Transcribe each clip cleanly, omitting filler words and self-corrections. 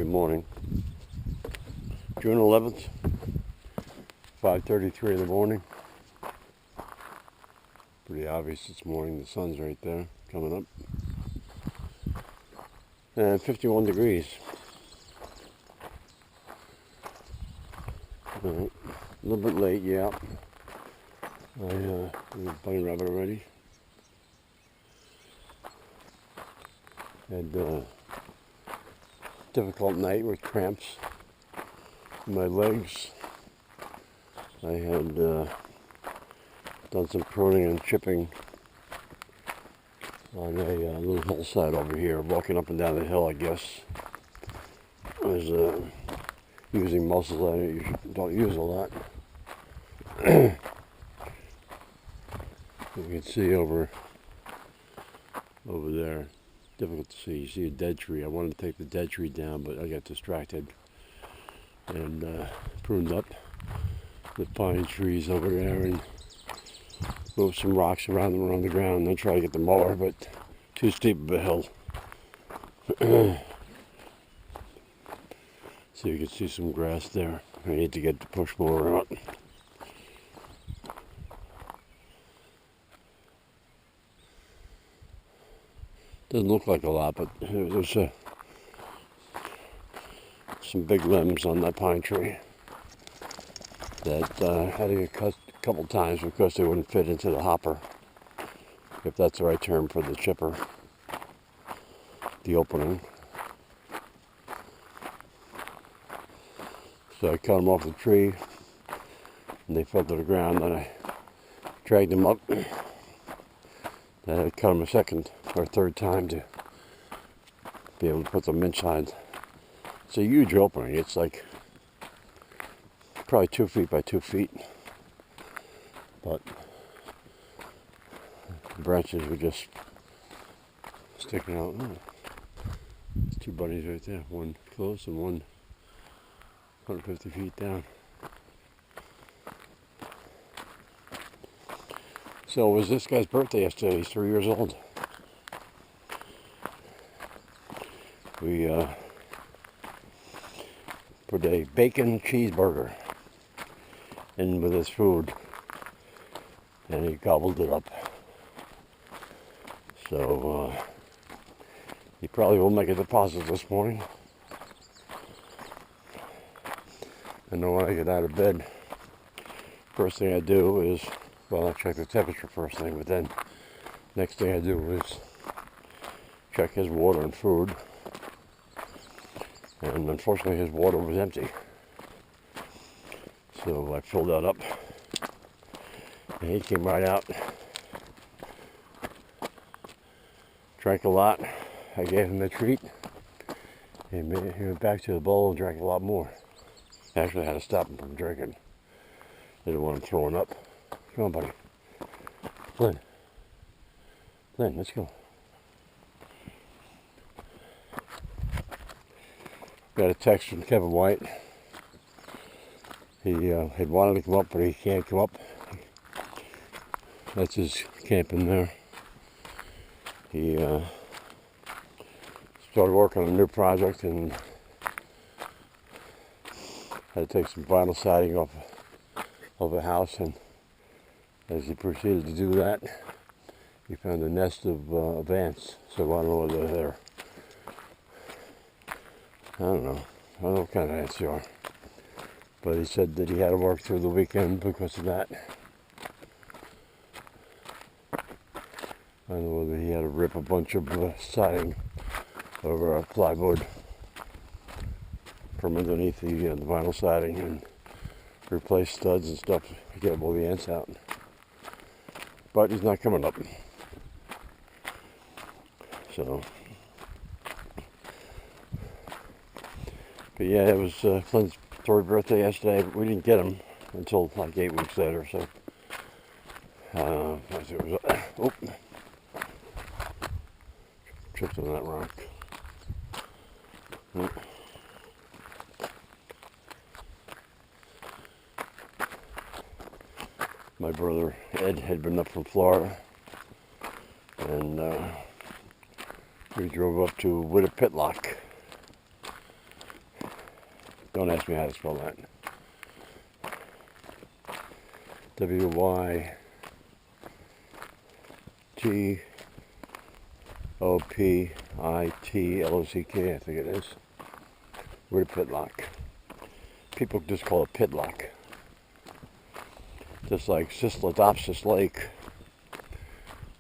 Good morning. June 11th, 5:33 in the morning. Pretty obvious this morning. The sun's right there, coming up. And 51 degrees. A little bit late, yeah. I was bunny rabbit already. Had a difficult night with cramps in my legs. I had done some pruning and chipping on a little hillside over here, walking up and down the hill, I guess. I was using muscles I don't use a lot. You can see over there. Difficult to see. You see a dead tree. I wanted to take the dead tree down, but I got distracted and pruned up the pine trees over there and moved some rocks around them on the ground and then try to get the mower, but too steep of a hill. So you can see some grass there. I need to get the push mower out. Doesn't look like a lot, but there's some big limbs on that pine tree that had to get cut a couple times because they wouldn't fit into the hopper, if that's the right term for the chipper, the opening. So I cut them off the tree and they fell to the ground, and I dragged them up. Then I cut them a second or third time to be able to put them inside. It's a huge opening. It's like probably 2 feet by 2 feet, but the branches were just sticking out. Oh, there's two bunnies right there, one close and one 150 feet down. So it was this guy's birthday yesterday. He's 3 years old. We put a bacon cheeseburger in with his food, and he gobbled it up. So he probably will make a deposit this morning. I know when I get out of bed, first thing I do is, well, I check the temperature first thing, but then next thing I do is check his water and food. And unfortunately his water was empty. So I filled that up. And he came right out. Drank a lot. I gave him a treat. He went back to the bowl and drank a lot more. Actually, I had to stop him from drinking. Didn't want him throwing up. Come on, buddy. Flynn. Flynn, let's go. Got a text from Kevin White. He had wanted to come up, but he can't come up. That's his camping there. He started working on a new project and had to take some vinyl siding off of a house, and as he proceeded to do that, he found a nest of ants. So I don't know whether they're, I don't know what kind of ants they are. But he said that he had to work through the weekend because of that. I don't know whether he had to rip a bunch of siding over plywood from underneath the vinyl siding and replace studs and stuff to get all the ants out. But he's not coming up. So, but yeah, it was Flynn's third birthday yesterday. We didn't get him until like 8 weeks later. So, it was, tripped on that rock. My brother Ed had been up from Florida, and we drove up to Wittapitlock Don't ask me how to spell that. Wytopitlock, I think it is. Word pitlock. People just call it pitlock. Just like Sislodopsis Lake.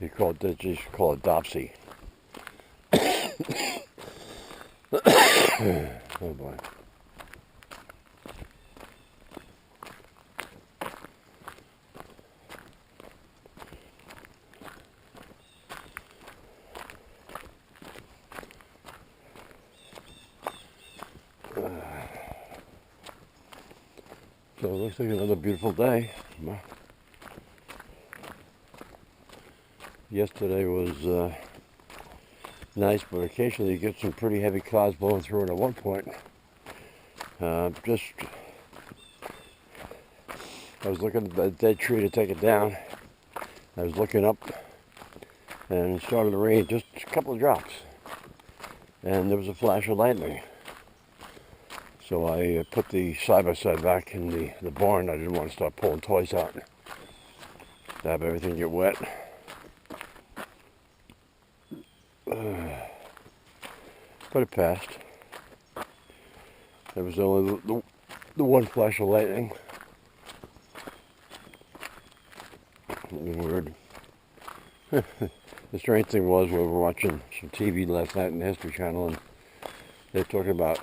They just call it Dopsy. Oh boy. So it looks like another beautiful day. Yesterday was nice, but occasionally you get some pretty heavy clouds blowing through it at one point. I was looking at a dead tree to take it down. I was looking up and it started to rain, just a couple of drops. And there was a flash of lightning. So I put the side-by-side back in the barn. I didn't want to start pulling toys out to have everything get wet. But it passed. There was only the one flash of lightning. Weird. The strange thing was, we were watching some TV last night on the History Channel, and they're talking about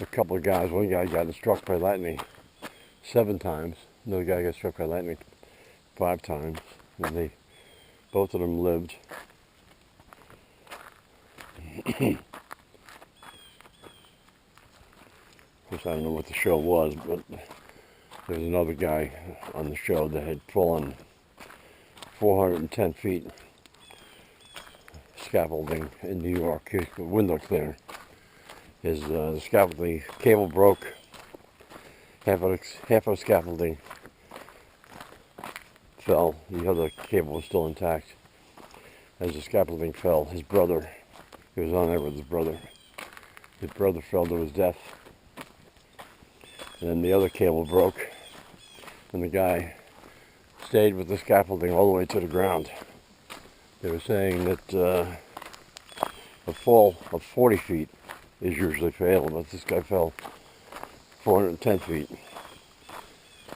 a couple of guys. One guy got struck by lightning 7 times. Another guy got struck by lightning 5 times. And both of them lived. Of course, I don't know what the show was, but there was another guy on the show that had fallen 410 feet scaffolding in New York. His window cleaner. The scaffolding cable broke. Half of scaffolding fell. The other cable was still intact. As the scaffolding fell, his brother, he was on there with his brother. His brother fell to his death. And then the other cable broke, and the guy stayed with the scaffolding all the way to the ground. They were saying that a fall of 40 feet is usually fatal, but this guy fell 410 feet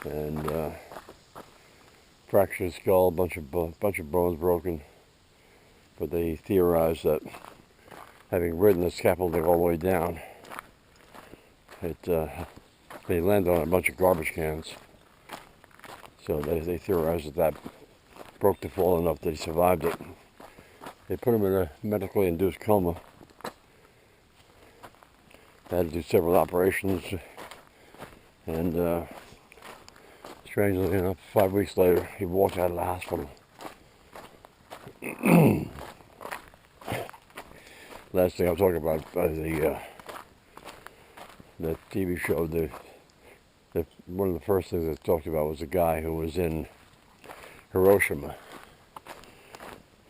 and fractured his skull, bunch of bones broken. But they theorized that having ridden the scaffolding all the way down, they landed on a bunch of garbage cans. So they theorized that broke the fall enough that he survived it. They put him in a medically induced coma. They had to do several operations, and strangely enough, 5 weeks later, he walked out of the hospital. Last thing I was talking about the TV show. One of the first things I talked about was a guy who was in Hiroshima.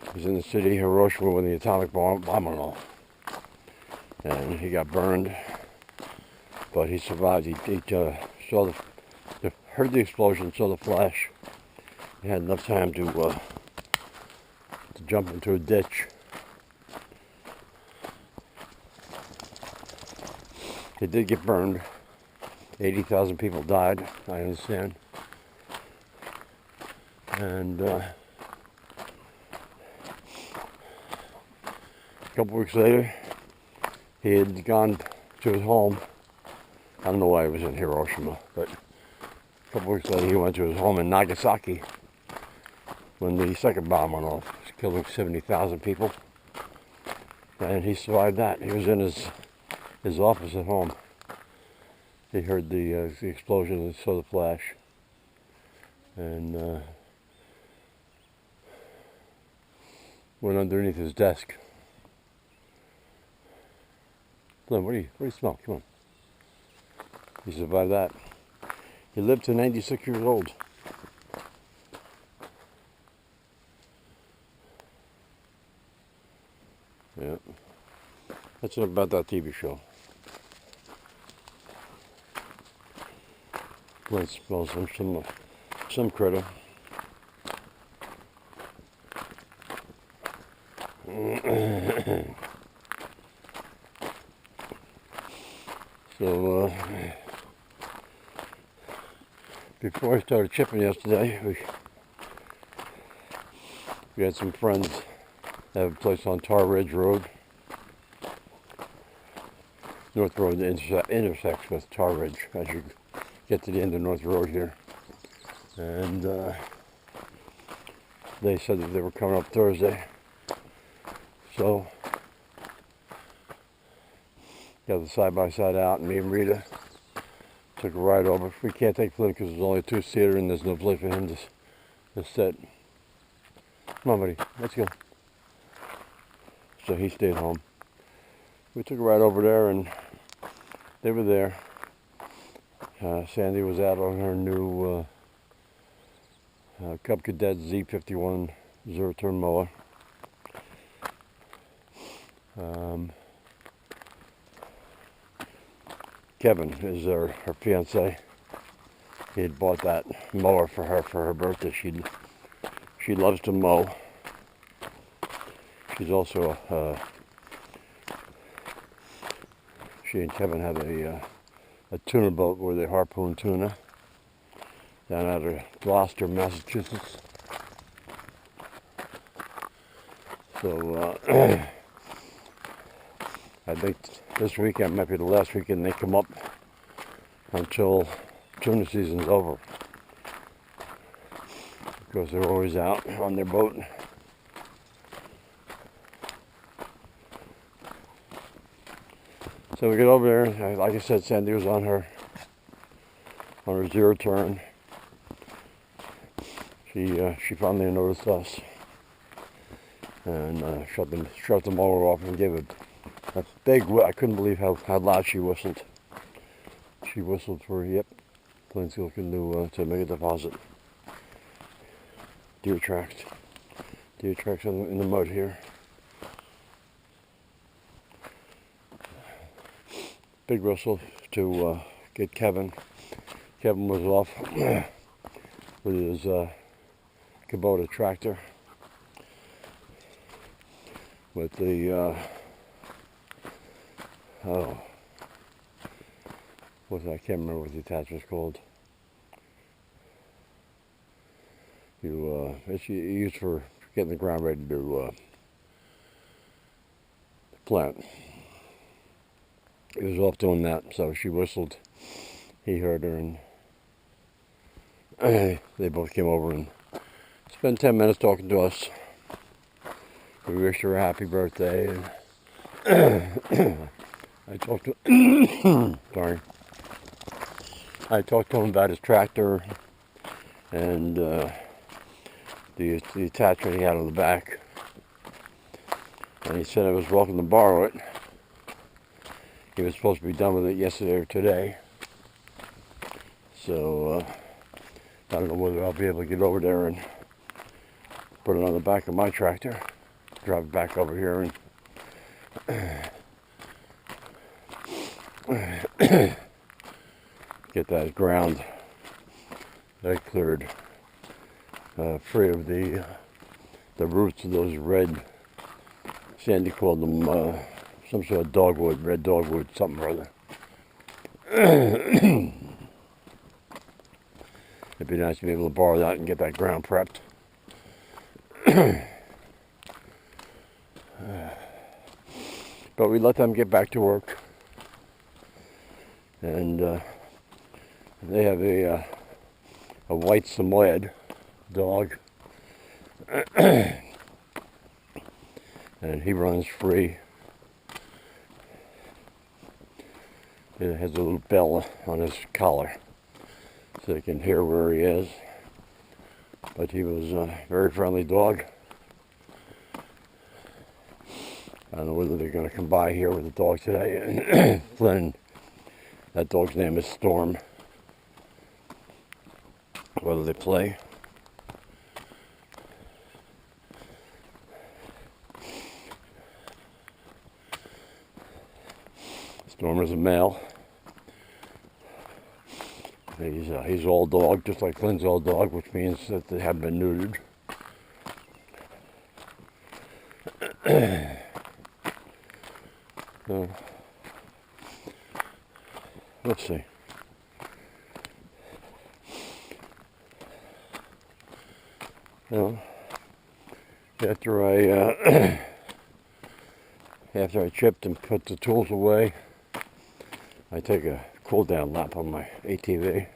He was in the city Hiroshima when the atomic bomb went off, and he got burned, but he survived. He heard the explosion, saw the flash. He had enough time to jump into a ditch. He did get burned. 80,000 people died, I understand. And a couple weeks later, he had gone to his home. I don't know why he was in Hiroshima, but a couple weeks later he went to his home in Nagasaki when the second bomb went off, killing 70,000 people. And he survived that. He was in his office at home. He heard the explosion and saw the flash. And went underneath his desk. Flynn, what do you smell? Come on. He survived that. He lived to 96 years old. Yeah. That's about that TV show. Flynn smells some critter. So before I started chipping yesterday, we had some friends that have a place on Tar Ridge Road. North Road intersects with Tar Ridge as you get to the end of North Road here. And they said that they were coming up Thursday. So got the side-by-side out, and me and Rita took a ride over. We can't take Flynn because there's only a two-seater and there's no place for him to sit. Come on, buddy, let's go. So he stayed home. We took a ride over there, and they were there. Sandy was out on her new Cub Cadet Z51 zero-turn mower. Kevin is her fiance. He had bought that mower for her birthday. She loves to mow. She's also she and Kevin have a tuna boat where they harpoon tuna down out of Gloucester, Massachusetts. So I think this weekend might be the last weekend they come up until tuna season's over, because they're always out on their boat. So we get over there, like I said, Sandy was on her zero turn. She finally noticed us and shut the mower off and gave a big whistle. I couldn't believe how loud she whistled. She whistled for, yep, Flynn's looking to make a deposit. Deer tracks in the mud here. Big whistle to get Kevin. Kevin was off with his Kubota tractor with the I can't remember what the attachment's called. It's used for getting the ground ready to plant. He was off doing that, so she whistled. He heard her, and they both came over and spent 10 minutes talking to us. We wished her a happy birthday, and I talked to sorry. I talked to him about his tractor and the attachment he had on the back, and he said I was welcome to borrow it. He was supposed to be done with it yesterday or today, so I don't know whether I'll be able to get over there and put it on the back of my tractor, drive it back over here, and get that ground that I cleared free of the roots of those red, Sandy called them some sort of dogwood, red dogwood, something or other. It'd be nice to be able to borrow that and get that ground prepped. But we let them get back to work, and they have a white Samoyed dog, and he runs free. It has a little bell on his collar so they can hear where he is. But he was a very friendly dog. I don't know whether they're going to come by here with the dog today. Flynn, that dog's name is Storm. Whether they play. Storm is a male. He's old dog, just like Flynn's old dog, which means that they haven't been neutered. So, let's see. Well, after I chipped and put the tools away, I take a cool down lap on my ATV.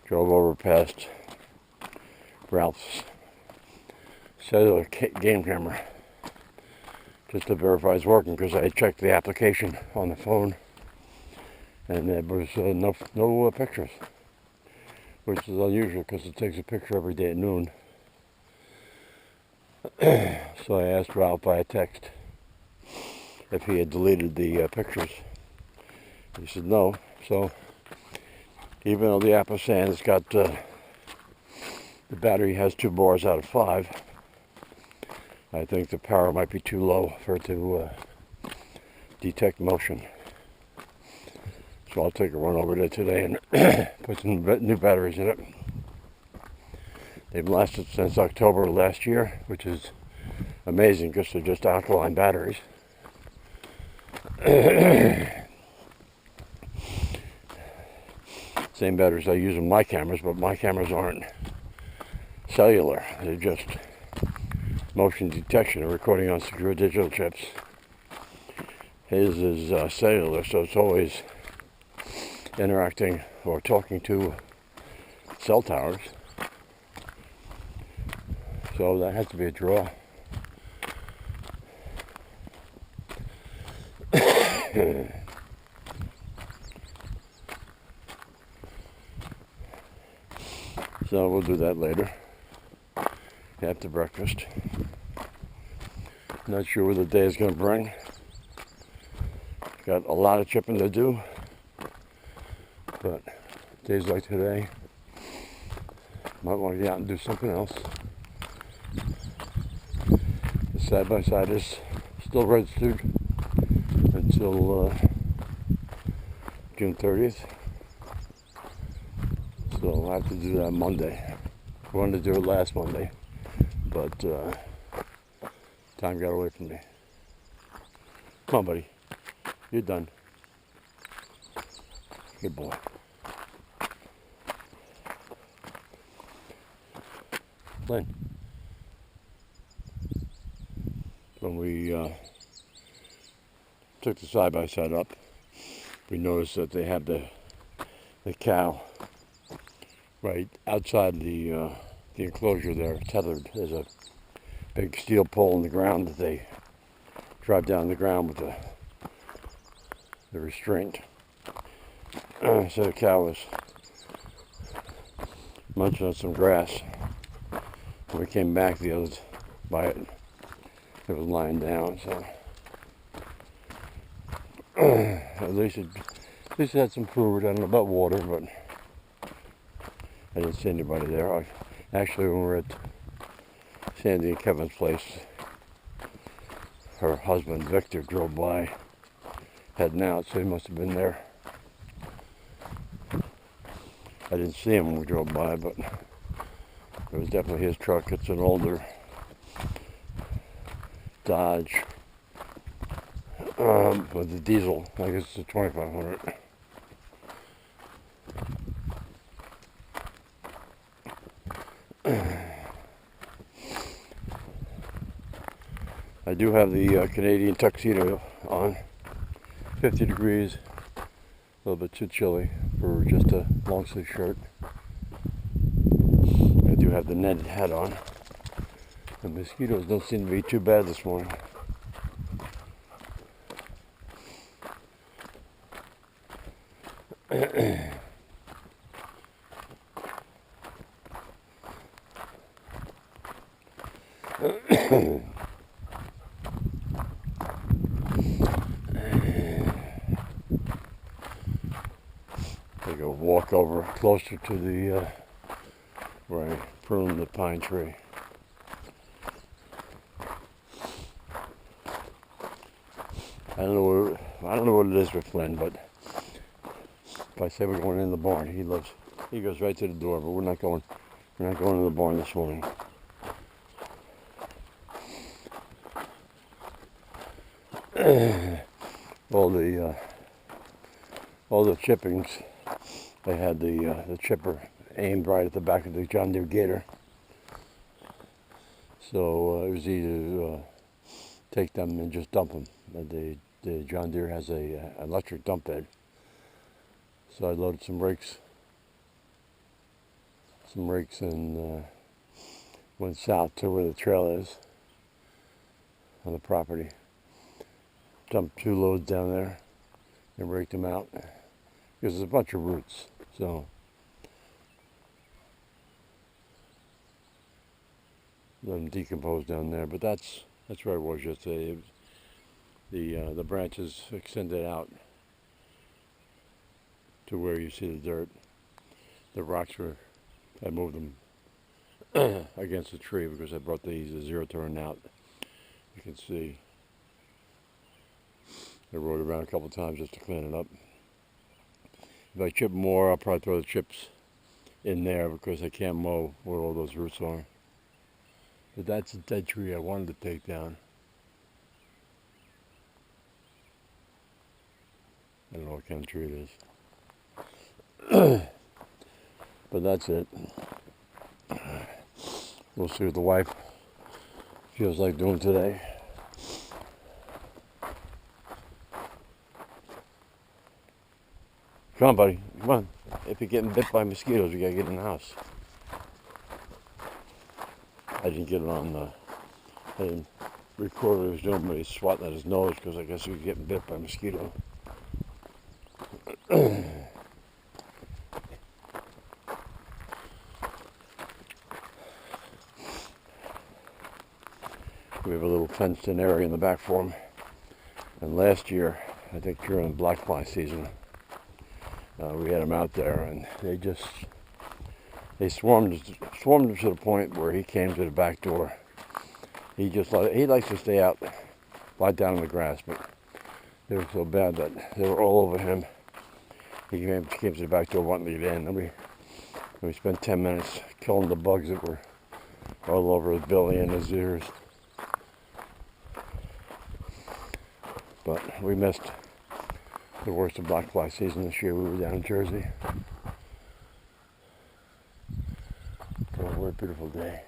Drove over past Ralph's cellular game camera just to verify it's working, because I checked the application on the phone and there was no pictures, which is unusual because it takes a picture every day at noon. So I asked Ralph by a text if he had deleted the pictures. He said no. So even though the app is saying it's got the battery has 2 bars out of 5, I think the power might be too low for it to detect motion. So I'll take a run over there today and put some new batteries in it. They've lasted since October last year, which is amazing because they're just alkaline batteries. Same batteries I use in my cameras, but my cameras aren't cellular. They're just motion detection and recording on secure digital chips. His is cellular, so it's always interacting or talking to cell towers. So that has to be a draw. So we'll do that later after breakfast. Not sure what the day is going to bring. Got a lot of chipping to do, but days like today, might want to get out and do something else. The side-by-side is still registered until June 30th. So I'll have to do that Monday. I wanted to do it last Monday, but time got away from me. Come on, buddy. You're done. Good boy. Flynn. When we took the side-by-side up, we noticed that they have the cow right outside the enclosure there, tethered. There's a big steel pole in the ground that they drive down the ground with the restraint. So the cow was munching on some grass. When we came back, the others by it, it was lying down. So at least it had some food. I don't know about water, but I didn't see anybody there. Actually, when we were at Sandy and Kevin's place, her husband Victor drove by heading out, so he must have been there. I didn't see him when we drove by, but it was definitely his truck. It's an older Dodge with the diesel. I guess it's a 2500. I do have the Canadian tuxedo on. 50 degrees, a little bit too chilly for just a long sleeve shirt. I do have the netted hat on. The mosquitoes don't seem to be too bad this morning. Take a walk over closer to the where I pruned the pine tree. I don't know what it is with Flynn, but If I say we're going in the barn, he goes right to the door, but we're not going in the barn this morning. all the chippings, they had the chipper aimed right at the back of the John Deere Gator. So it was easy to take them and just dump them. The John Deere has a electric dump bed. So I loaded some rakes and went south to where the trail is on the property. Dumped 2 loads down there and raked them out because there's a bunch of roots. So let them decompose down there. But that's where I was yesterday. The branches extended out to where you see the dirt. The rocks I moved them against the tree because I brought the zero turn out. You can see I rode around a couple times just to clean it up. If I chip more, I'll probably throw the chips in there because I can't mow where all those roots are. But that's a dead tree I wanted to take down. I don't know what kind of tree it is. But that's it. We'll see what the wife feels like doing today. Come on, buddy. Come on. If you're getting bit by mosquitoes, you gotta get in the house. I didn't get it on I didn't record what he was doing, but he's swatting at his nose because I guess he was getting bit by a mosquito. We have a little fenced-in area in the back for him. And last year, I think during black fly season, we had him out there, and they swarmed him to the point where he came to the back door. He likes to stay out, lie down in the grass, but they were so bad that they were all over him. He came to the back door wanting to get in, and we spent 10 minutes killing the bugs that were all over his belly and his ears. But we missed the worst of black fly season this year. We were down in Jersey. Oh, what a beautiful day.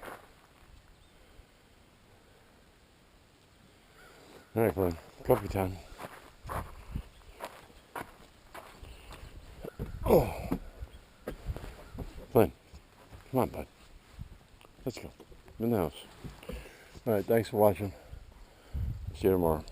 All right, Flynn, coffee time. Oh, Flynn, come on, bud. Let's go. In the house. All right, thanks for watching. See you tomorrow.